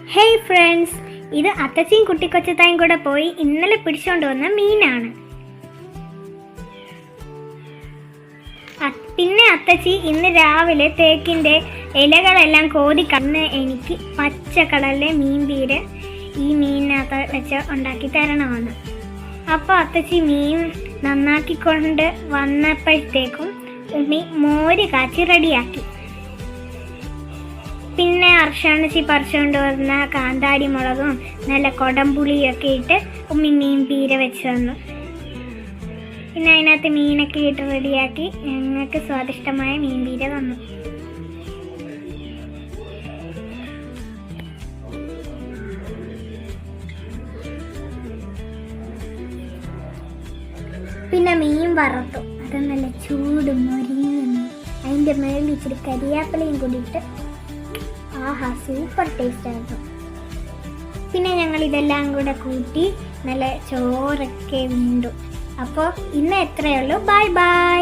Hey friends, ഇത് അത്തച്ചിയും കുട്ടിക്കൊച്ചത്തായും കൂടെ പോയി ഇന്നലെ പിടിച്ചോണ്ട് വന്ന മീനാണ്. പിന്നെ അത്തച്ചി ഇന്ന് രാവിലെ തേക്കിൻ്റെ ഇലകളെല്ലാം കോതി കന്ന് എനിക്ക് പച്ച കളറിലെ മീൻ പീര് ഈ മീനിനകത്ത് വെച്ച് ഉണ്ടാക്കി തരണമെന്ന്. അപ്പോൾ അത്തച്ചി മീൻ നന്നാക്കിക്കൊണ്ട് വന്നപ്പോഴത്തേക്കും ഉമ്മി മോര് കാച്ചി റെഡിയാക്കി. പിന്നെ അർഷാണച്ചി പറിച്ചുകൊണ്ട് വന്ന കാന്താരി മുളകും നല്ല കൊടംപുളിയൊക്കെ ഇട്ട് ഉമ്മി മീൻ പീര വെച്ച് തന്നു. പിന്നെ അതിനകത്ത് മീനൊക്കെ ഇട്ട് റെഡിയാക്കി ഞങ്ങൾക്ക് സ്വാദിഷ്ടമായ മീൻ പീര തന്നു. പിന്നെ മീൻ വറുത്തു, അത് നല്ല ചൂട് മൊരിഞ്ഞു. അതിൻ്റെ മേളിൽ ഇച്ചിരി കരിയാപ്പിലയും കൂടിയിട്ട് ആഹാ, സൂപ്പർ ടേസ്റ്റ് ആയിരുന്നു. പിന്നെ ഞങ്ങൾ ഇതെല്ലാം കൂടെ കൂട്ടി നല്ല ചോറൊക്കെ വീണ്ടു. അപ്പോൾ ഇന്ന് എത്രയേ ഉള്ളൂ. Bye bye.